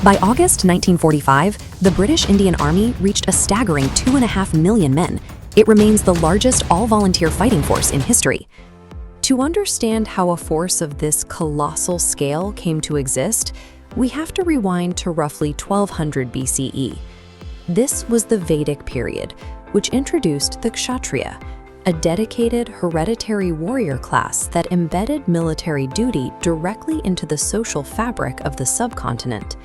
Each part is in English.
By August 1945, the British Indian Army reached a staggering 2.5 million men. It remains the largest all-volunteer fighting force in history. To understand how a force of this colossal scale came to exist, we have to rewind to roughly 1200 BCE. This was the Vedic period, which introduced the Kshatriya, a dedicated hereditary warrior class that embedded military duty directly into the social fabric of the subcontinent.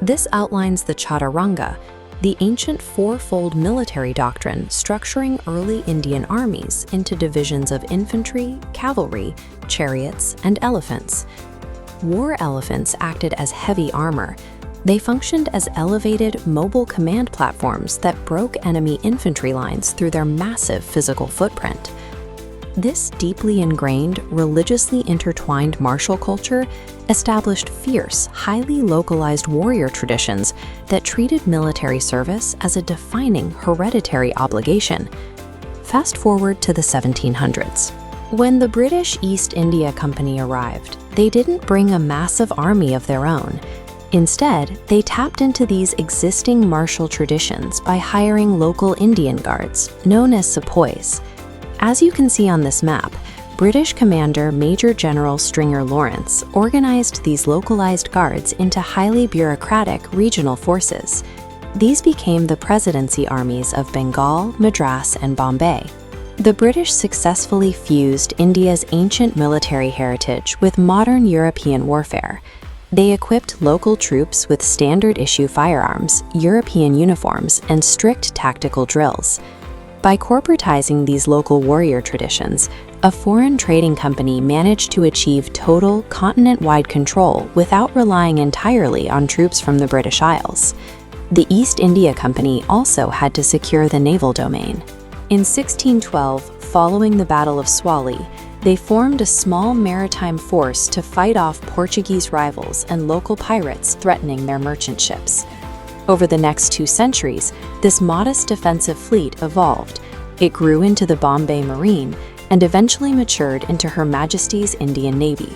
This outlines the Chaturanga, the ancient fourfold military doctrine structuring early Indian armies into divisions of infantry, cavalry, chariots, and elephants. War elephants acted as heavy armor. They functioned as elevated, mobile command platforms that broke enemy infantry lines through their massive physical footprint. This deeply ingrained, religiously intertwined martial culture established fierce, highly localized warrior traditions that treated military service as a defining hereditary obligation. Fast forward to the 1700s. When the British East India Company arrived, they didn't bring a massive army of their own. Instead, they tapped into these existing martial traditions by hiring local Indian guards, known as sepoys. As you can see on this map, British Commander Major General Stringer Lawrence organized these localized guards into highly bureaucratic regional forces. These became the presidency armies of Bengal, Madras, and Bombay. The British successfully fused India's ancient military heritage with modern European warfare. They equipped local troops with standard-issue firearms, European uniforms, and strict tactical drills. By corporatizing these local warrior traditions, a foreign trading company managed to achieve total continent-wide control without relying entirely on troops from the British Isles. The East India Company also had to secure the naval domain. In 1612, following the Battle of Swali, they formed a small maritime force to fight off Portuguese rivals and local pirates threatening their merchant ships. Over the next 2 centuries, this modest defensive fleet evolved. It grew into the Bombay Marine and eventually matured into Her Majesty's Indian Navy.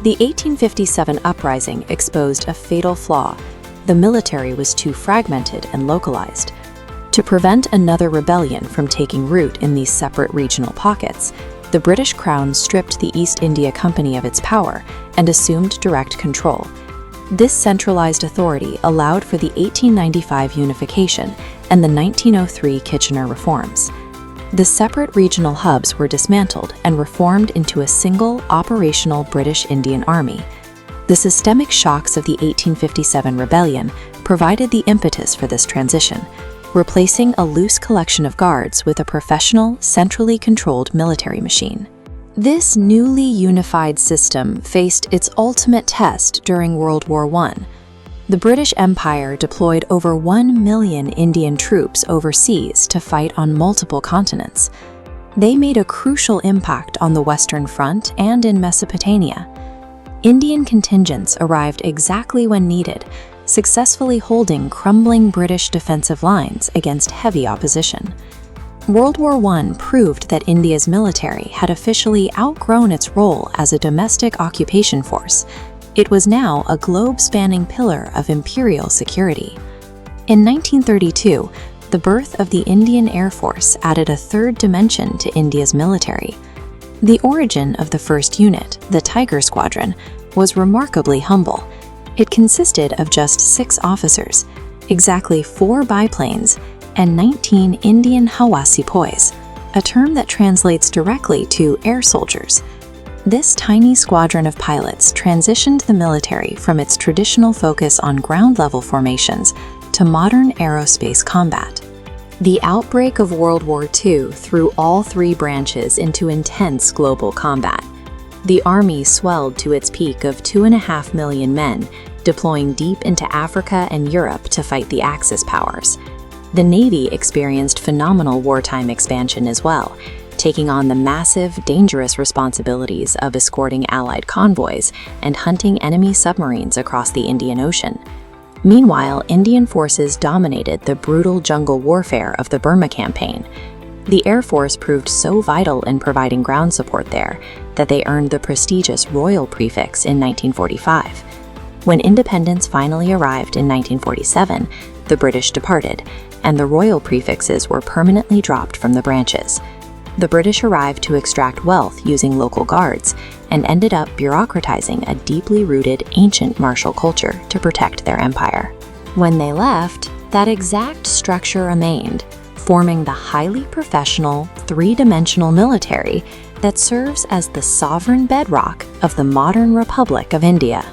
The 1857 uprising exposed a fatal flaw. The military was too fragmented and localized. To prevent another rebellion from taking root in these separate regional pockets, the British Crown stripped the East India Company of its power and assumed direct control. This centralized authority allowed for the 1895 unification and the 1903 Kitchener reforms. The separate regional hubs were dismantled and reformed into a single operational British Indian Army. The systemic shocks of the 1857 rebellion provided the impetus for this transition, replacing a loose collection of guards with a professional, centrally controlled military machine. This newly unified system faced its ultimate test during World War I. The British Empire deployed over 1 million Indian troops overseas to fight on multiple continents. They made a crucial impact on the Western Front and in Mesopotamia. Indian contingents arrived exactly when needed, successfully holding crumbling British defensive lines against heavy opposition. World War I proved that India's military had officially outgrown its role as a domestic occupation force. It was now a globe-spanning pillar of imperial security. In 1932, the birth of the Indian Air Force added a third dimension to India's military. The origin of the first unit, the Tiger Squadron, was remarkably humble. It consisted of just 6 officers, exactly 4 biplanes, and 19 Indian Hawa Sepoys, a term that translates directly to air soldiers. This tiny squadron of pilots transitioned the military from its traditional focus on ground-level formations to modern aerospace combat. The outbreak of World War II threw all 3 branches into intense global combat. The Army swelled to its peak of 2.5 million men, deploying deep into Africa and Europe to fight the Axis powers. The Navy experienced phenomenal wartime expansion as well, taking on the massive, dangerous responsibilities of escorting Allied convoys and hunting enemy submarines across the Indian Ocean. Meanwhile, Indian forces dominated the brutal jungle warfare of the Burma campaign. The Air Force proved so vital in providing ground support there that they earned the prestigious Royal prefix in 1945. When independence finally arrived in 1947, the British departed, and the royal prefixes were permanently dropped from the branches. The British arrived to extract wealth using local guards and ended up bureaucratizing a deeply rooted ancient martial culture to protect their empire. When they left, that exact structure remained, forming the highly professional, three-dimensional military that serves as the sovereign bedrock of the modern Republic of India.